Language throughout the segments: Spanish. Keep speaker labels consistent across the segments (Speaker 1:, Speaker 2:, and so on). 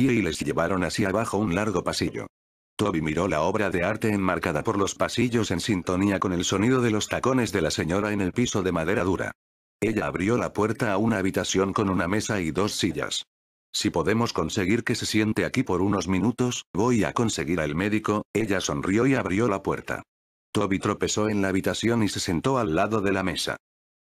Speaker 1: y les llevaron hacia abajo un largo pasillo. Toby miró la obra de arte enmarcada por los pasillos en sintonía con el sonido de los tacones de la señora en el piso de madera dura. Ella abrió la puerta a una habitación con una mesa y 2 sillas. Si podemos conseguir que se siente aquí por unos minutos, voy a conseguir al médico. Ella sonrió y abrió la puerta. Toby tropezó en la habitación y se sentó al lado de la mesa.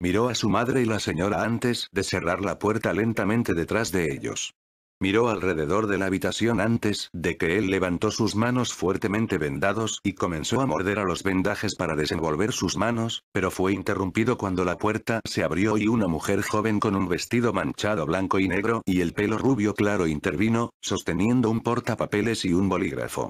Speaker 1: Miró a su madre y la señora antes de cerrar la puerta lentamente detrás de ellos. Miró alrededor de la habitación antes de que él levantó sus manos fuertemente vendados y comenzó a morder a los vendajes para desenvolver sus manos, pero fue interrumpido cuando la puerta se abrió y una mujer joven con un vestido manchado blanco y negro y el pelo rubio claro intervino, sosteniendo un portapapeles y un bolígrafo.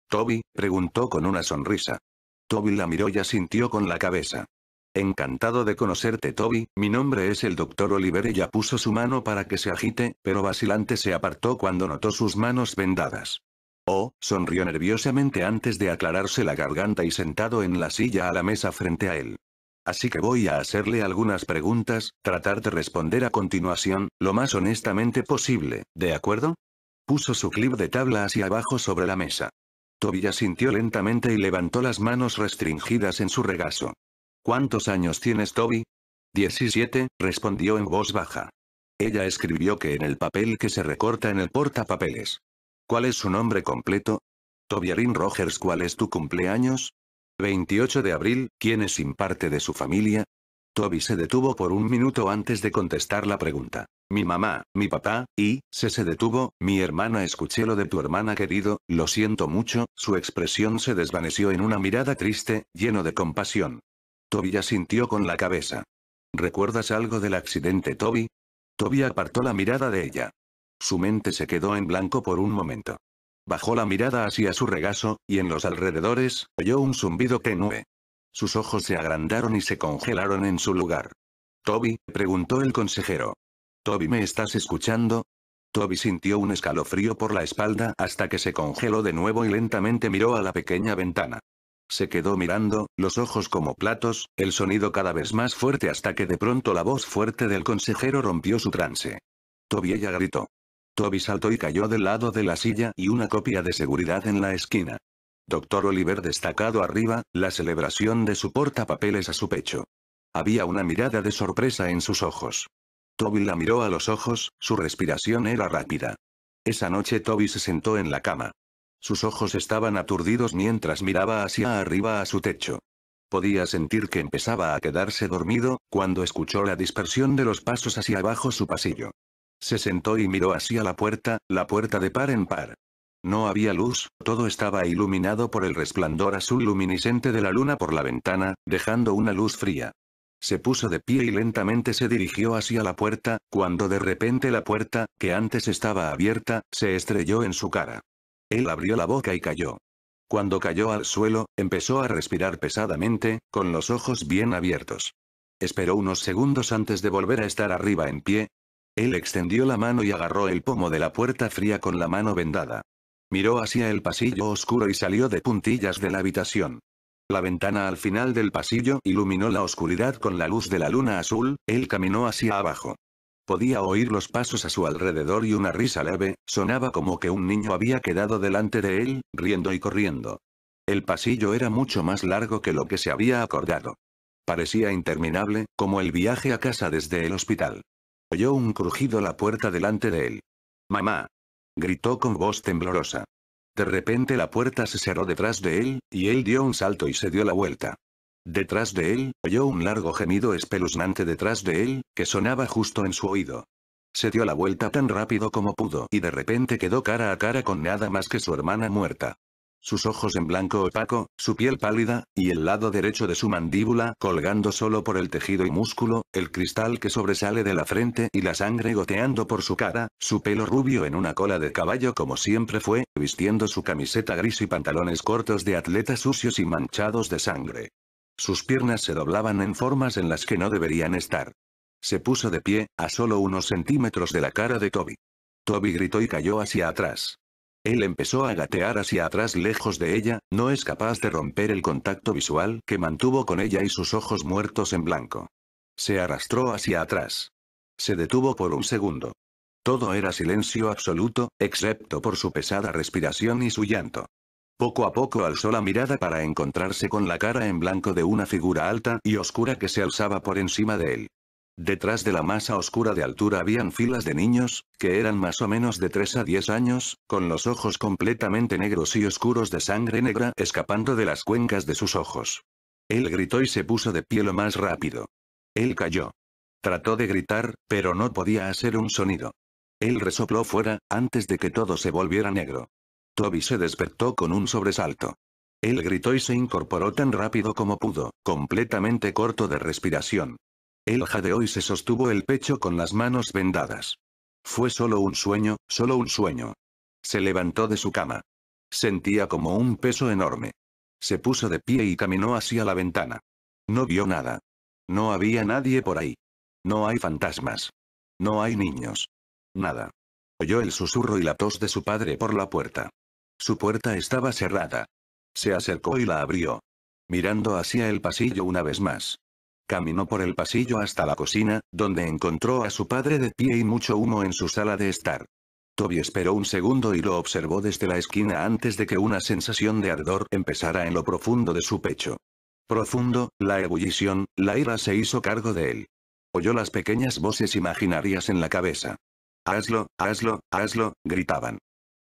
Speaker 1: «¿Toby?», preguntó con una sonrisa. Toby la miró y asintió con la cabeza. «Encantado de conocerte, Toby, mi nombre es el Dr. Oliver». Ella puso su mano para que se agite, pero vacilante se apartó cuando notó sus manos vendadas. «Oh», sonrió nerviosamente antes de aclararse la garganta y sentado en la silla a la mesa frente a él. «Así que voy a hacerle algunas preguntas, tratar de responder a continuación, lo más honestamente posible, ¿de acuerdo?». Puso su clip de tabla hacia abajo sobre la mesa. Toby asintió lentamente y levantó las manos restringidas en su regazo. «¿Cuántos años tienes, Toby?» «17», respondió en voz baja. Ella escribió que en el papel que se recorta en el portapapeles. «¿Cuál es su nombre completo?» «Toby Allen Rogers». «¿Cuál es tu cumpleaños?» «28 de abril». «¿Quién es sin parte de su familia?» Toby se detuvo por un minuto antes de contestar la pregunta. «Mi mamá, mi papá, y», se detuvo, «mi hermana». «Escuché lo de tu hermana, querido, lo siento mucho». Su expresión se desvaneció en una mirada triste, lleno de compasión. Toby asintió con la cabeza. «¿Recuerdas algo del accidente, Toby?» Toby apartó la mirada de ella. Su mente se quedó en blanco por un momento. Bajó la mirada hacia su regazo, y en los alrededores, oyó un zumbido tenue. Sus ojos se agrandaron y se congelaron en su lugar. «Toby», preguntó el consejero. «Toby, ¿me estás escuchando?» Toby sintió un escalofrío por la espalda hasta que se congeló de nuevo y lentamente miró a la pequeña ventana. Se quedó mirando, los ojos como platos, el sonido cada vez más fuerte hasta que de pronto la voz fuerte del consejero rompió su trance. «Toby», ella gritó. Toby saltó y cayó del lado de la silla y una copia de seguridad en la esquina. Dr. Oliver destacado arriba, la celebración de su portapapeles a su pecho. Había una mirada de sorpresa en sus ojos. Toby la miró a los ojos, su respiración era rápida. Esa noche Toby se sentó en la cama. Sus ojos estaban aturdidos mientras miraba hacia arriba a su techo. Podía sentir que empezaba a quedarse dormido, cuando escuchó la dispersión de los pasos hacia abajo su pasillo. Se sentó y miró hacia la puerta de par en par. No había luz, todo estaba iluminado por el resplandor azul luminiscente de la luna por la ventana, dejando una luz fría. Se puso de pie y lentamente se dirigió hacia la puerta, cuando de repente la puerta, que antes estaba abierta, se estrelló en su cara. Él abrió la boca y cayó. Cuando cayó al suelo, empezó a respirar pesadamente, con los ojos bien abiertos. Esperó unos segundos antes de volver a estar arriba en pie. Él extendió la mano y agarró el pomo de la puerta fría con la mano vendada. Miró hacia el pasillo oscuro y salió de puntillas de la habitación. La ventana al final del pasillo iluminó la oscuridad con la luz de la luna azul. Él caminó hacia abajo. Podía oír los pasos a su alrededor y una risa leve, sonaba como que un niño había quedado delante de él, riendo y corriendo. El pasillo era mucho más largo que lo que se había acordado. Parecía interminable, como el viaje a casa desde el hospital. Oyó un crujido la puerta delante de él. «¡Mamá!», gritó con voz temblorosa. De repente la puerta se cerró detrás de él, y él dio un salto y se dio la vuelta. Detrás de él, oyó un largo gemido espeluznante detrás de él, que sonaba justo en su oído. Se dio la vuelta tan rápido como pudo y de repente quedó cara a cara con nada más que su hermana muerta. Sus ojos en blanco opaco, su piel pálida, y el lado derecho de su mandíbula colgando solo por el tejido y músculo, el cristal que sobresale de la frente y la sangre goteando por su cara, su pelo rubio en una cola de caballo como siempre fue, vistiendo su camiseta gris y pantalones cortos de atleta sucios y manchados de sangre. Sus piernas se doblaban en formas en las que no deberían estar. Se puso de pie, a solo unos centímetros de la cara de Toby. Toby gritó y cayó hacia atrás. Él empezó a gatear hacia atrás lejos de ella, no es capaz de romper el contacto visual que mantuvo con ella y sus ojos muertos en blanco. Se arrastró hacia atrás. Se detuvo por un segundo. Todo era silencio absoluto, excepto por su pesada respiración y su llanto. Poco a poco alzó la mirada para encontrarse con la cara en blanco de una figura alta y oscura que se alzaba por encima de él. Detrás de la masa oscura de altura habían filas de niños, que eran más o menos de 3 a 10 años, con los ojos completamente negros y oscuros de sangre negra escapando de las cuencas de sus ojos. Él gritó y se puso de pie lo más rápido. Él cayó. Trató de gritar, pero no podía hacer un sonido. Él resopló fuera, antes de que todo se volviera negro. Toby se despertó con un sobresalto. Él gritó y se incorporó tan rápido como pudo, completamente corto de respiración. Él jadeó y se sostuvo el pecho con las manos vendadas. Fue solo un sueño, solo un sueño. Se levantó de su cama. Sentía como un peso enorme. Se puso de pie y caminó hacia la ventana. No vio nada. No había nadie por ahí. No hay fantasmas. No hay niños. Nada. Oyó el susurro y la tos de su padre por la puerta. Su puerta estaba cerrada. Se acercó y la abrió. Mirando hacia el pasillo una vez más. Caminó por el pasillo hasta la cocina, donde encontró a su padre de pie y mucho humo en su sala de estar. Toby esperó un segundo y lo observó desde la esquina antes de que una sensación de ardor empezara en lo profundo de su pecho. Profundo, la ebullición, la ira se hizo cargo de él. Oyó las pequeñas voces imaginarias en la cabeza. Hazlo, hazlo, hazlo, gritaban.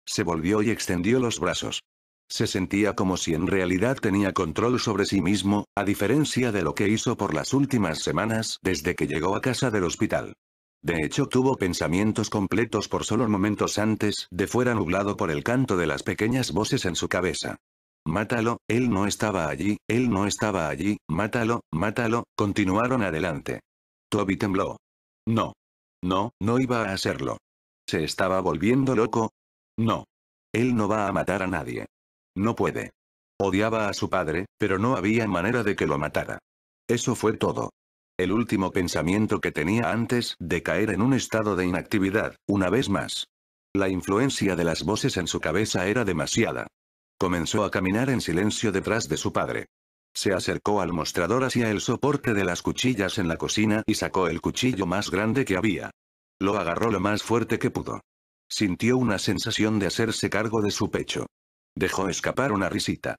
Speaker 1: Se volvió y extendió los brazos. Se sentía como si en realidad tenía control sobre sí mismo, a diferencia de lo que hizo por las últimas semanas desde que llegó a casa del hospital. De hecho tuvo pensamientos completos por solo momentos antes de fuera nublado por el canto de las pequeñas voces en su cabeza. Mátalo, él no estaba allí, él no estaba allí, mátalo, mátalo, continuaron adelante. Toby tembló. No. No, no iba a hacerlo. ¿Se estaba volviendo loco? No. Él no va a matar a nadie. No puede. Odiaba a su padre, pero no había manera de que lo matara. Eso fue todo. El último pensamiento que tenía antes de caer en un estado de inactividad, una vez más. La influencia de las voces en su cabeza era demasiada. Comenzó a caminar en silencio detrás de su padre. Se acercó al mostrador hacia el soporte de las cuchillas en la cocina y sacó el cuchillo más grande que había. Lo agarró lo más fuerte que pudo. Sintió una sensación de hacerse cargo de su pecho. Dejó escapar una risita.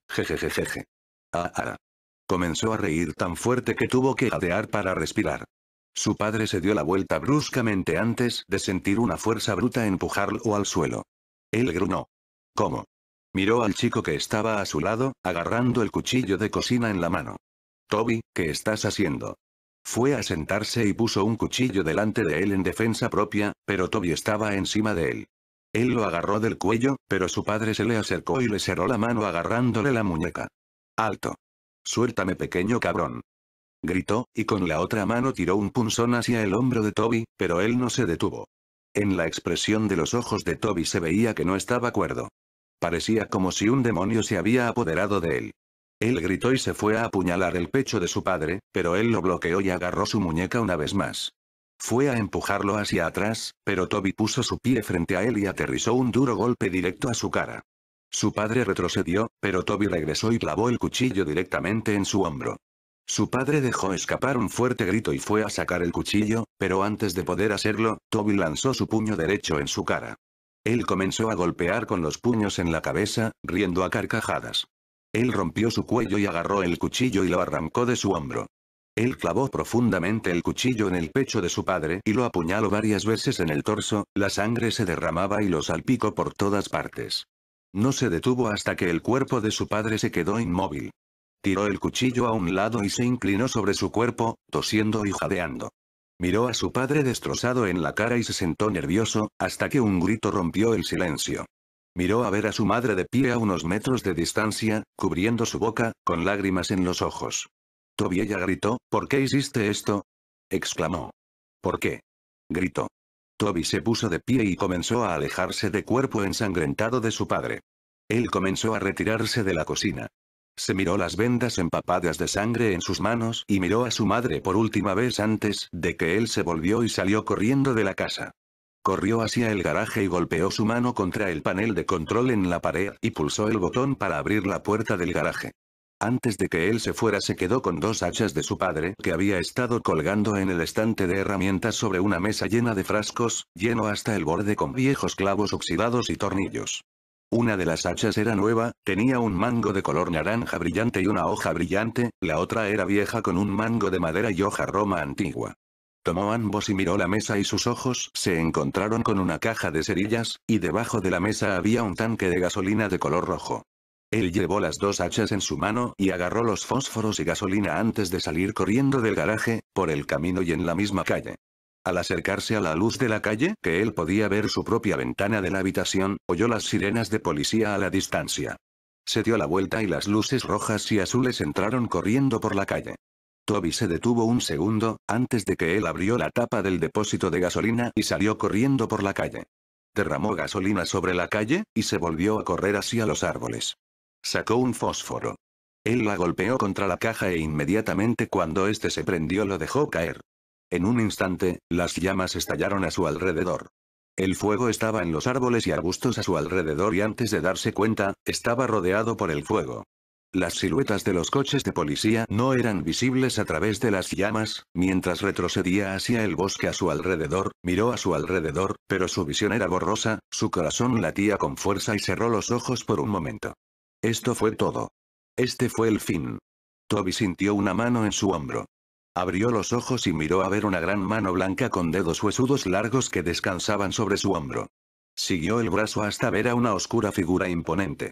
Speaker 1: Jejejejeje. Ah. Comenzó a reír tan fuerte que tuvo que jadear para respirar. Su padre se dio la vuelta bruscamente antes de sentir una fuerza bruta empujarlo al suelo. Él gruñó. ¿Cómo? Miró al chico que estaba a su lado, agarrando el cuchillo de cocina en la mano. Toby, ¿qué estás haciendo? Fue a sentarse y puso un cuchillo delante de él en defensa propia, pero Toby estaba encima de él. Él lo agarró del cuello, pero su padre se le acercó y le cerró la mano agarrándole la muñeca. ¡Alto! Suéltame, pequeño cabrón. Gritó, y con la otra mano tiró un punzón hacia el hombro de Toby, pero él no se detuvo. En la expresión de los ojos de Toby se veía que no estaba cuerdo. Parecía como si un demonio se había apoderado de él. Él gritó y se fue a apuñalar el pecho de su padre, pero él lo bloqueó y agarró su muñeca una vez más. Fue a empujarlo hacia atrás, pero Toby puso su pie frente a él y aterrizó un duro golpe directo a su cara. Su padre retrocedió, pero Toby regresó y clavó el cuchillo directamente en su hombro. Su padre dejó escapar un fuerte grito y fue a sacar el cuchillo, pero antes de poder hacerlo, Toby lanzó su puño derecho en su cara. Él comenzó a golpear con los puños en la cabeza, riendo a carcajadas. Él rompió su cuello y agarró el cuchillo y lo arrancó de su hombro. Él clavó profundamente el cuchillo en el pecho de su padre y lo apuñaló varias veces en el torso, la sangre se derramaba y lo salpicó por todas partes. No se detuvo hasta que el cuerpo de su padre se quedó inmóvil. Tiró el cuchillo a un lado y se inclinó sobre su cuerpo, tosiendo y jadeando. Miró a su padre destrozado en la cara y se sentó nervioso, hasta que un grito rompió el silencio. Miró a ver a su madre de pie a unos metros de distancia, cubriendo su boca, con lágrimas en los ojos. Toby, ella gritó, ¿por qué hiciste esto? Exclamó. ¿Por qué? Gritó. Toby se puso de pie y comenzó a alejarse de cuerpo ensangrentado de su padre. Él comenzó a retirarse de la cocina. Se miró las vendas empapadas de sangre en sus manos y miró a su madre por última vez antes de que él se volvió y salió corriendo de la casa. Corrió hacia el garaje y golpeó su mano contra el panel de control en la pared y pulsó el botón para abrir la puerta del garaje. Antes de que él se fuera se quedó con 2 hachas de su padre que había estado colgando en el estante de herramientas sobre una mesa llena de frascos, lleno hasta el borde con viejos clavos oxidados y tornillos. Una de las hachas era nueva, tenía un mango de color naranja brillante y una hoja brillante, la otra era vieja con un mango de madera y hoja roma antigua. Tomó ambos y miró la mesa y sus ojos se encontraron con una caja de cerillas, y debajo de la mesa había un tanque de gasolina de color rojo. Él llevó las 2 hachas en su mano y agarró los fósforos y gasolina antes de salir corriendo del garaje, por el camino y en la misma calle. Al acercarse a la luz de la calle, que él podía ver su propia ventana de la habitación, oyó las sirenas de policía a la distancia. Se dio la vuelta y las luces rojas y azules entraron corriendo por la calle. Toby se detuvo un segundo, antes de que él abrió la tapa del depósito de gasolina y salió corriendo por la calle. Derramó gasolina sobre la calle, y se volvió a correr hacia los árboles. Sacó un fósforo. Él la golpeó contra la caja e inmediatamente cuando este se prendió lo dejó caer. En un instante, las llamas estallaron a su alrededor. El fuego estaba en los árboles y arbustos a su alrededor y antes de darse cuenta, estaba rodeado por el fuego. Las siluetas de los coches de policía no eran visibles a través de las llamas, mientras retrocedía hacia el bosque a su alrededor, miró a su alrededor, pero su visión era borrosa, su corazón latía con fuerza y cerró los ojos por un momento. Esto fue todo. Este fue el fin. Toby sintió una mano en su hombro. Abrió los ojos y miró a ver una gran mano blanca con dedos huesudos largos que descansaban sobre su hombro. Siguió el brazo hasta ver a una oscura figura imponente.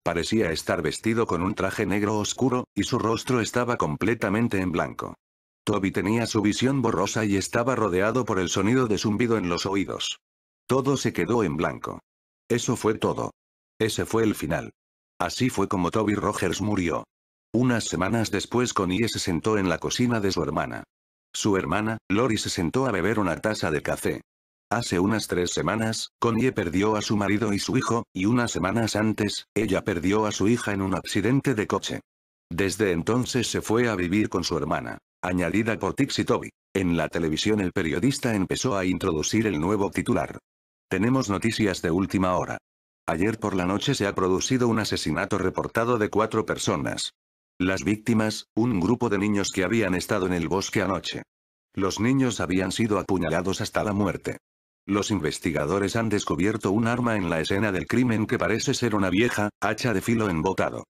Speaker 1: Parecía estar vestido con un traje negro oscuro, y su rostro estaba completamente en blanco. Toby tenía su visión borrosa y estaba rodeado por el sonido de zumbido en los oídos. Todo se quedó en blanco. Eso fue todo. Ese fue el final. Así fue como Toby Rogers murió. Unas semanas después Connie se sentó en la cocina de su hermana. Su hermana, Lori se sentó a beber una taza de café. Hace unas 3 semanas, Connie perdió a su marido y su hijo, y unas semanas antes, ella perdió a su hija en un accidente de coche. Desde entonces se fue a vivir con su hermana, añadida por Tix y Toby. En la televisión el periodista empezó a introducir el nuevo titular. Tenemos noticias de última hora. Ayer por la noche se ha producido un asesinato reportado de 4 personas. Las víctimas, un grupo de niños que habían estado en el bosque anoche. Los niños habían sido apuñalados hasta la muerte. Los investigadores han descubierto un arma en la escena del crimen que parece ser una vieja hacha de filo embotado.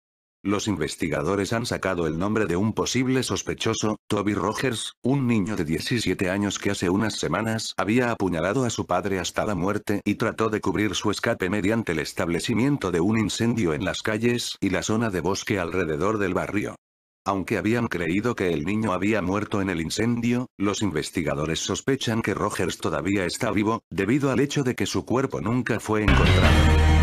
Speaker 1: Los investigadores han sacado el nombre de un posible sospechoso, Toby Rogers, un niño de 17 años que hace unas semanas había apuñalado a su padre hasta la muerte y trató de cubrir su escape mediante el establecimiento de un incendio en las calles y la zona de bosque alrededor del barrio. Aunque habían creído que el niño había muerto en el incendio, los investigadores sospechan que Rogers todavía está vivo, debido al hecho de que su cuerpo nunca fue encontrado.